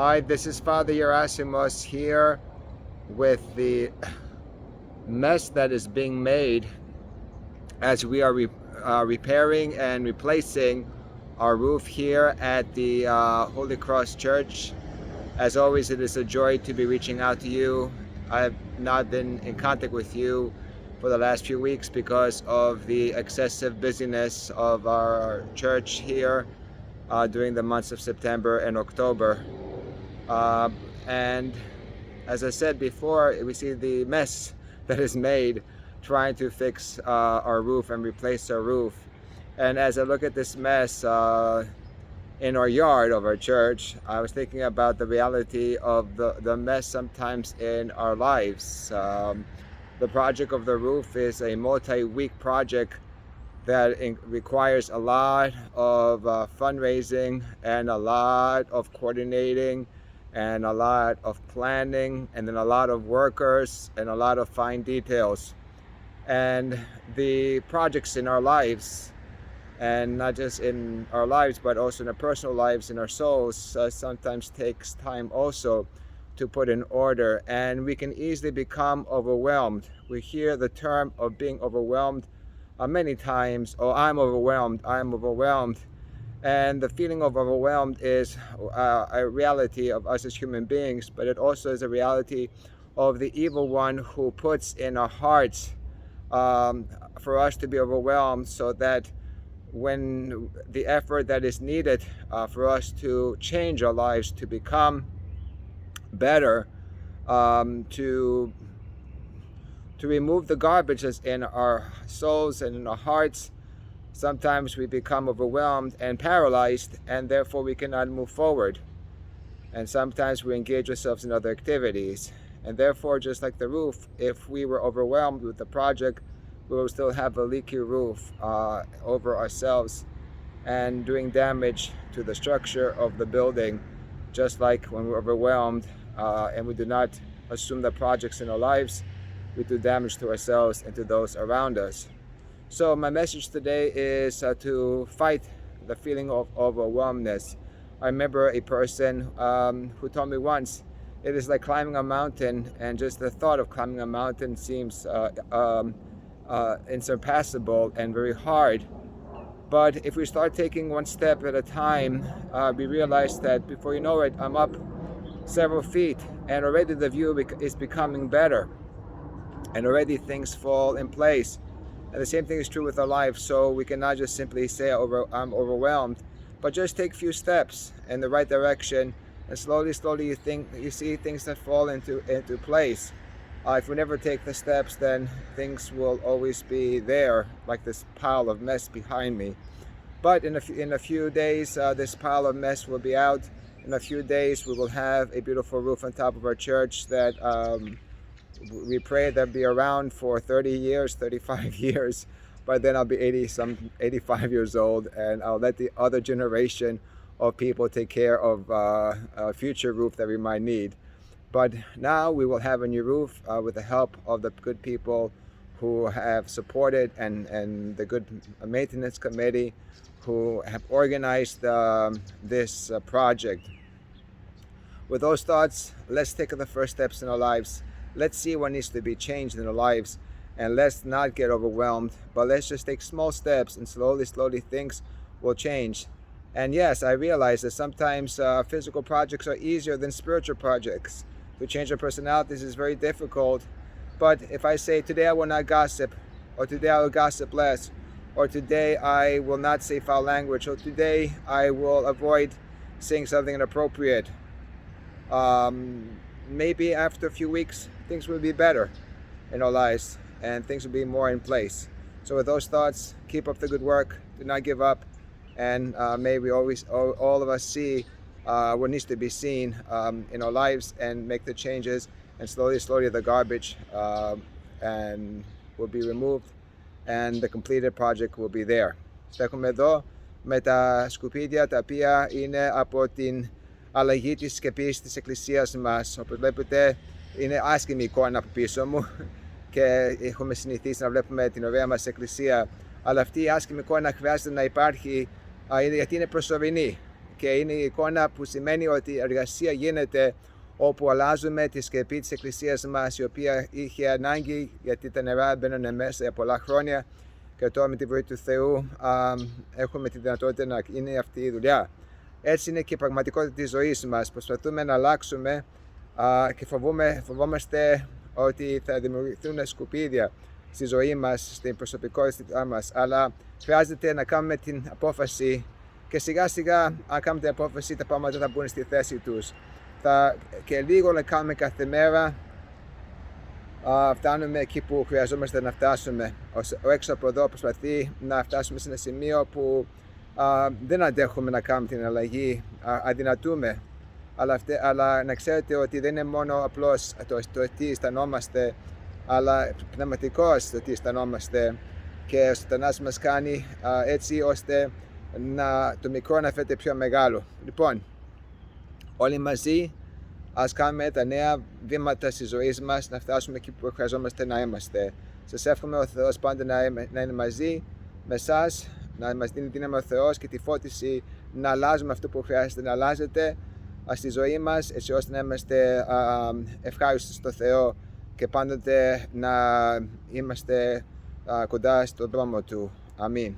Hi, this is Father Gerasimos here with the mess that is being made as we are repairing and replacing our roof here at the Holy Cross Church. As always, it is a joy to be reaching out to you. I've not been in contact with you for the last few weeks because of the excessive busyness of our church here during the months of September and October. And as I said before, we see the mess that is made trying to fix our roof and replace our roof. And as I look at this mess in our yard of our church, I was thinking about the reality of the mess sometimes in our lives. The project of the roof is a multi-week project that requires a lot of fundraising and a lot of coordinating and a lot of planning and then a lot of workers and a lot of fine details. And the projects in our lives, and not just in our lives but also in our personal lives, in our souls, sometimes takes time also to put in order, and we can easily become overwhelmed. We hear the term of being overwhelmed many times. Oh, I'm overwhelmed, I'm overwhelmed. And the feeling of overwhelmed is a reality of us as human beings, but it also is a reality of the evil one who puts in our hearts for us to be overwhelmed, so that when the effort that is needed for us to change our lives, to become better, to remove the garbage that's in our souls and in our hearts, sometimes we become overwhelmed and paralyzed, and therefore we cannot move forward. And sometimes we engage ourselves in other activities. And therefore, just like the roof, if we were overwhelmed with the project, we will still have a leaky roof over ourselves and doing damage to the structure of the building. Just like when we're overwhelmed and we do not assume the projects in our lives, we do damage to ourselves and to those around us. So my message today is to fight the feeling of overwhelmedness. I remember a person who told me once, it is like climbing a mountain, and just the thought of climbing a mountain seems insurpassable and very hard. But if we start taking one step at a time, we realize that before you know it, I'm up several feet, and already the view is becoming better, and already things fall in place. And the same thing is true with our life. So we cannot just simply say I'm overwhelmed, but just take a few steps in the right direction, and slowly you see things that fall into place. If we never take the steps, then things will always be there, like this pile of mess behind me. But in a few days, this pile of mess will be out. In a few days, we will have a beautiful roof on top of our church that we pray that be around for 30 years, 35 years. By then I'll be 85 years old, and I'll let the other generation of people take care of a future roof that we might need. But now we will have a new roof with the help of the good people who have supported, and the good maintenance committee who have organized this project. With those thoughts, let's take the first steps in our lives. Let's see what needs to be changed in our lives, and let's not get overwhelmed, but let's just take small steps, and slowly things will change. And yes, I realize that sometimes physical projects are easier than spiritual projects. To change our personalities is very difficult. But if I say, today I will not gossip, or today I will gossip less, or today I will not say foul language, or today I will avoid saying something inappropriate, maybe after a few weeks, things will be better in our lives, and things will be more in place. So with those thoughts, keep up the good work, do not give up, and may we always, all of us, see what needs to be seen in our lives, and make the changes, and slowly the garbage and will be removed, and the completed project will be there. Στέκομαι εδώ με τα σκουπίδια τα οποία είναι από την αλλαγή της σκεπής της εκκλησίας μας. Όπως βλέπετε, είναι άσχημη εικόνα από πίσω μου και έχουμε συνηθίσει να βλέπουμε την ωραία μας εκκλησία, αλλά αυτή η άσχημη εικόνα χρειάζεται να υπάρχει γιατί είναι προσωρινή. και είναι η εικόνα που σημαίνει ότι η εργασία γίνεται όπου αλλάζουμε τη σκεπή της Εκκλησίας μας, η οποία είχε ανάγκη γιατί τα νερά μπαίνουν μέσα για πολλά χρόνια και τώρα με τη βοήθεια του Θεού έχουμε τη δυνατότητα να είναι αυτή η δουλειά. Έτσι είναι και η πραγματικότητα της ζωής μας. Προσπαθούμε να αλλάξουμε και φοβόμαστε ότι θα δημιουργηθούν σκουπίδια στη ζωή μας, στην προσωπικότητά μας, αλλά χρειάζεται να κάνουμε την απόφαση και σιγά σιγά αν κάνουμε την απόφαση τα πράγματα θα μπουν στη θέση τους. Και λίγο να κάνουμε κάθε μέρα φτάνουμε εκεί που χρειαζόμαστε να φτάσουμε. Ο έξω από εδώ προσπαθεί να φτάσουμε σε ένα σημείο που δεν αντέχουμε να κάνουμε την αλλαγή, αδυνατούμε. Αλλά να ξέρετε ότι δεν είναι μόνο απλώς το τι αισθανόμαστε, αλλά πνευματικώς το τι αισθανόμαστε, και ο Σατανάς μας κάνει έτσι ώστε το μικρό να φαίνεται πιο μεγάλο. Λοιπόν, όλοι μαζί ας κάνουμε τα νέα βήματα στη ζωή μας, να φτάσουμε εκεί που χρειαζόμαστε να είμαστε. Σας εύχομαι ο Θεός πάντα να είναι μαζί με εσάς, να μας δίνει δύναμη ο Θεός και τη φώτιση να αλλάζουμε αυτό που χρειάζεται να αλλάζεται στη ζωή μας, έτσι ώστε να είμαστε ευχάριστοι στο Θεό και πάντοτε να είμαστε κοντά στον δρόμο Του. Αμήν.